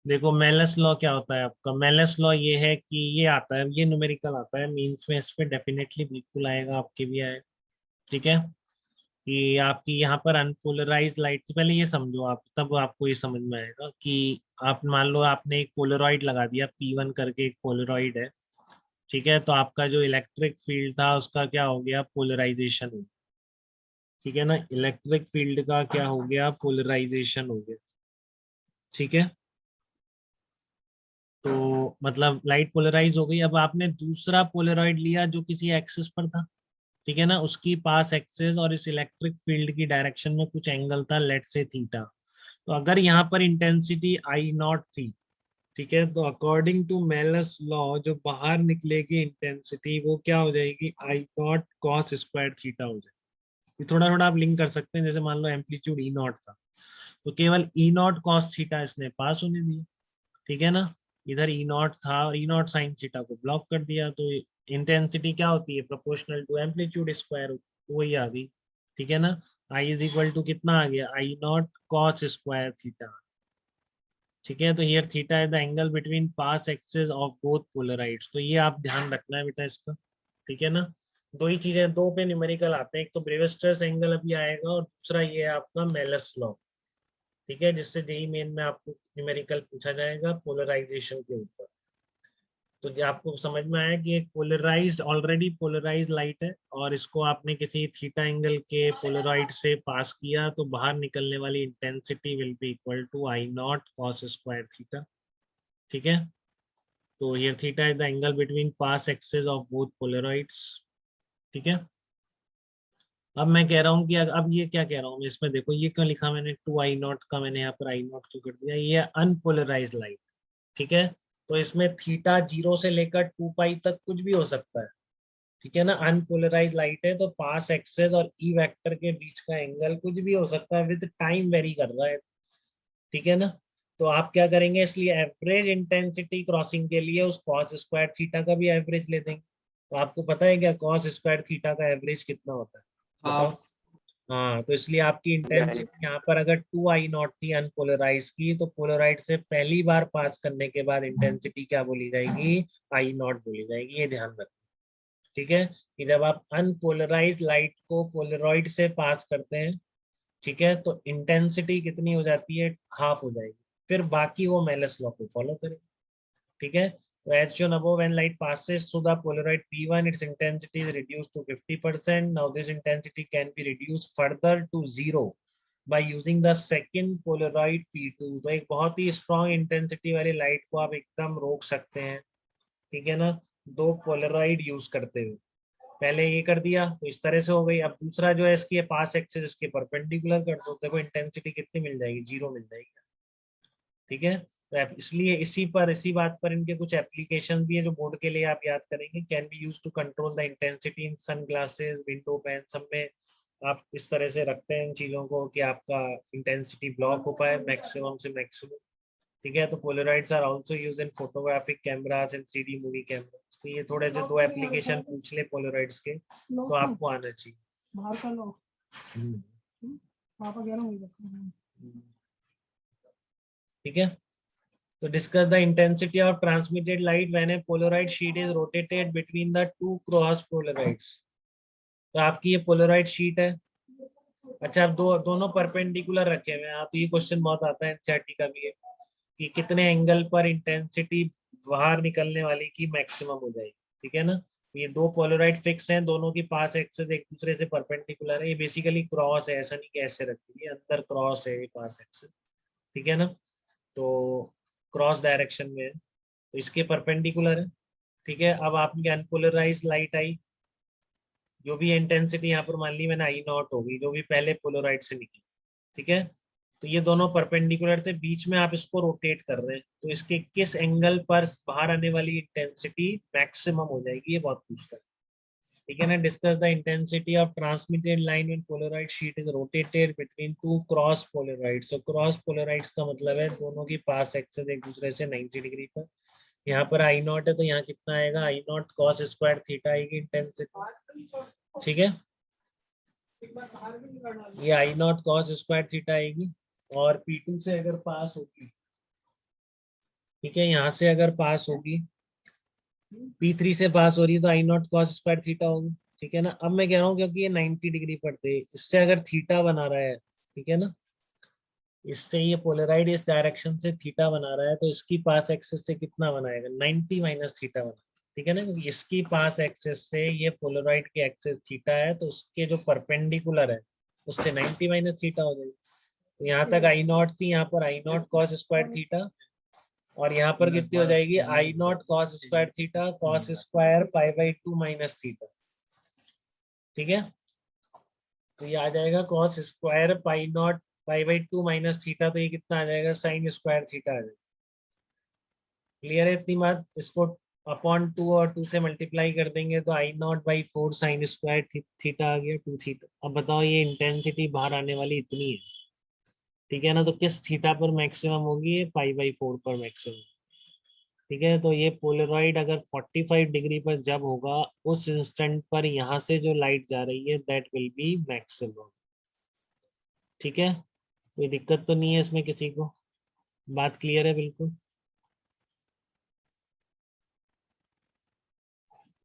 देखो Malus law क्या होता है आपका। मेलस लॉ ये है कि ये आता है, ये न्यूमेरिकल आता है मीन्स में, इस पे डेफिनेटली बिल्कुल आएगा, आपके भी आए। ठीक है, कि आपकी यहाँ पर अनपोलराइज लाइट से पहले ये समझो आप, तब आपको ये समझ में आएगा कि आप मान लो आपने एक पोलरॉइड लगा दिया, P1 करके एक पोलरॉइड है। ठीक है, तो आपका जो इलेक्ट्रिक फील्ड था उसका क्या हो गया, पोलराइजेशन हो गया। ठीक है ना, इलेक्ट्रिक फील्ड का क्या हो गया, पोलराइजेशन हो गया। ठीक है, तो मतलब लाइट पोलराइज हो गई। अब आपने दूसरा पोलरॉइड लिया जो किसी एक्सिस पर था। ठीक है ना, उसकी पास एक्सिस और इस इलेक्ट्रिक फील्ड की डायरेक्शन में कुछ एंगल था, लेट से थीटा। तो अगर यहाँ पर इंटेंसिटी आई नॉट थी, ठीक है, तो अकॉर्डिंग टू मेलस लॉ जो बाहर निकलेगी इंटेंसिटी वो क्या हो जाएगी, I naught cos square theta हो जाएगी। ये थोड़ा थोड़ा आप लिंक कर सकते हैं, जैसे मान लो एम्पलीट्यूड ई नॉट था, तो केवल ई नॉट कॉस थीटा इसने पास होने दिया। ठीक है ना, इधर ई नॉट था और ई नॉट साइन थीटा को ब्लॉक कर दिया, तो इंटेंसिटी क्या होती है, प्रोपोर्शनल टू एम्पलीट्यूड स्क्वायर, वही आ गई। ठीक है ना, आई इज इक्वल टू कितना आ गया, I naught cos square theta. ठीक है, तो here theta is the angle between pass axis of both polaroids. तो ये आप ध्यान रखना है बेटा इसका। ठीक है ना, दो ही चीजें, दो पे न्यूमेरिकल आते हैं, एक तो ब्रेविस्टर्स एंगल अभी आएगा और दूसरा ये है आपका मेलस लॉ। ठीक है, जिससे जेई मेन में आपको न्यूमेरिकल पूछा जाएगा पोलराइजेशन के ऊपर। तो जो आपको समझ में आया कि एक पोलराइज्ड, ऑलरेडी पोलराइज्ड लाइट है और इसको आपने किसी थीटा एंगल के पोलरॉइड से पास किया, तो बाहर निकलने वाली intensity will be equal to I naught cos square theta. ठीक है, तो here theta is the angle between pass axis of both polaroids. ठीक है, अब मैं कह रहा हूँ कि अब ये क्या कह रहा हूँ मैं इसमें, देखो ये क्यों लिखा मैंने, टू आई नॉट का मैंने यहाँ पर आई नॉट क्यों कर दिया, ये अनपोलराइज्ड लाइट। ठीक है, तो इसमें थीटा 0 से लेकर 2 पाई तक कुछ भी हो सकता है। ठीक है ना, अनपोलराइज लाइट है तो पास एक्सेस और ई वेक्टर के बीच का एंगल कुछ भी हो सकता है, विद टाइम वेरी कर रहा है। ठीक है ना, तो आप क्या करेंगे, इसलिए एवरेज इंटेंसिटी क्रॉसिंग के लिए उस कॉस स्क्वायर थीटा का भी एवरेज ले देंगे। तो आपको पता है क्या कॉस स्क्वायर थीटा का एवरेज कितना होता है, बताओ। हाफ। हाँ, तो इसलिए आपकी यानी इंटेंसिटी यहाँ पर अगर 2 आई नॉट थी अनपोलराइज की, तो पोलराइड से पहली बार पास करने के बाद इंटेंसिटी क्या बोली जाएगी, आई नॉट बोली जाएगी, ये ध्यान रखना। ठीक है, कि जब आप अनपोलराइज लाइट को पोलरॉइड से पास करते हैं, ठीक है, तो इंटेंसिटी कितनी हो जाती है, हाफ हो जाएगी। फिर बाकी वो मेलस लॉ को फॉलो करें। ठीक है, तो as shown above, when light passes through the polaroid P1, its intensity is reduced to 50%. Now this intensity can be reduced further to 0 by using the second polaroid P2। तो एक बहुत ही strong intensity वाली light को आप एकदम रोक सकते हैं। ठीक है ना, दो पोलराइड यूज करते हुए। पहले ये कर दिया तो इस तरह से हो गई, अब दूसरा जो है इसके पास एक्सिस इसके परपेंडिकुलर कर दो, देखो इंटेंसिटी कितनी मिल जाएगी, 0 मिल जाएगी। ठीक है, तो इसलिए इसी बात पर इनके कुछ एप्लीकेशन भी है जो बोर्ड के लिए आप याद करेंगे। Can be use to control the intensity in sunglasses, window pane, सब में आप इस तरह से रखते हैं इन चीजों को कि आपका इंटेंसिटी ब्लॉक हो पाए मैक्सिमम से मैक्सिमम। ठीक है, तो polaroids are also used in photographic cameras and 3D movie cameras. तो ये थोड़े से दो एप्लीकेशन पूछ ले पोलराइड्स के, तो आपको आना चाहिए। बाहर का लो। पापा कह रहा हूँ। ठीक है, तो discuss the intensity of transmitted light when a polaroid sheet is rotated between the two cross polarides। तो आपकी ये पोलराइड शीट है। अच्छा, आप दोनों परपेंडिकुलर रखे हुए हैं, तो ये क्वेश्चन बहुत आता है, एनसीईआरटी का भी है कि कितने एंगल पर इंटेंसिटी बाहर निकलने वाली की मैक्सिमम हो जाएगी। ठीक है ना, ये दो पोलराइड फिक्स हैं, दोनों की पास एक्सिस एक दूसरे से परपेंडिकुलर है, ये बेसिकली क्रॉस है, ऐसा नहीं कि ऐसे रखी है, अंदर क्रॉस है ये पास एक्सिस। ठीक है ना, तो क्रॉस डायरेक्शन में है, तो इसके परपेंडिकुलर है। ठीक है, अब आपकी अनपोलराइज लाइट आई, जो भी इंटेंसिटी यहाँ पर मान ली मैंने आई नॉट होगी, जो भी पहले पोलराइड से निकली। ठीक है, तो ये दोनों परपेंडिकुलर थे, बीच में आप इसको रोटेट कर रहे हैं, तो इसके किस एंगल पर बाहर आने वाली इंटेंसिटी मैक्सिमम हो जाएगी, ये बहुत पूछता है। ठीक है ना, discuss the intensity of transmitted line when polaroid sheet is rotated between two cross polaroids. तो क्रॉस पोलराइड्स का मतलब है दोनों की पास एक्सिस एक दूसरे से 90 डिग्री पर। यहाँ पर आई नॉट है तो यहाँ कितना आएगा, आई नॉट कॉस स्क्वायर थीटा आएगी इंटेंसिटी। ठीक है, ये आई नॉट कॉस स्क्वायर थीटा आएगी, और P2 से अगर पास होगी ठीक है, यहाँ से अगर पास होगी, P3 से पास हो रही है तो I naught cos square theta होगी। ठीक है ना। अब मैं कह रहा हूँ क्योंकि ये 90 डिग्री पड़ते हैं, इससे अगर थीटा बना रहा है, ठीक है ना, इससे ये पोलराइड इस डायरेक्शन से थीटा बना रहा है, तो इसकी पास एक्सिस से कितना बनाएगा, 90 माइनस थीटा बना। ठीक है ना, क्योंकि इसकी पास एक्सिस से ये पोलराइड की एक्सिस थीटा है, तो उसके जो परपेंडिकुलर है उससे 90 माइनस थीटा हो जाएगी। तो यहाँ तक आई नॉट थी, यहाँ पर I naught cos square theta, और यहाँ पर कितनी हो जाएगी, I naught cos square theta cos square pi by 2 minus theta. ठीक है, तो ये आ जाएगा cos square pi naught pi by 2 minus theta, तो ये कितना आ जाएगा, साइन स्क्वायर थीटा आ जाएगा। क्लियर है इतनी बात। इसको अपॉन 2 और 2 से मल्टीप्लाई कर देंगे तो I naught by 4 sine square theta आ गया 2 थीटा। अब बताओ ये इंटेंसिटी बाहर आने वाली इतनी है, ठीक है ना, तो किस थीटा पर मैक्सिमम होगी, ये पाई बाई 4 पर मैक्सिमम। ठीक है, तो ये पोलराइड अगर 45 डिग्री पर जब होगा, उस इंस्टेंट पर यहाँ से जो लाइट जा रही है दैट विल बी मैक्सिमम। ठीक है, कोई दिक्कत तो नहीं है इसमें किसी को, बात क्लियर है बिल्कुल।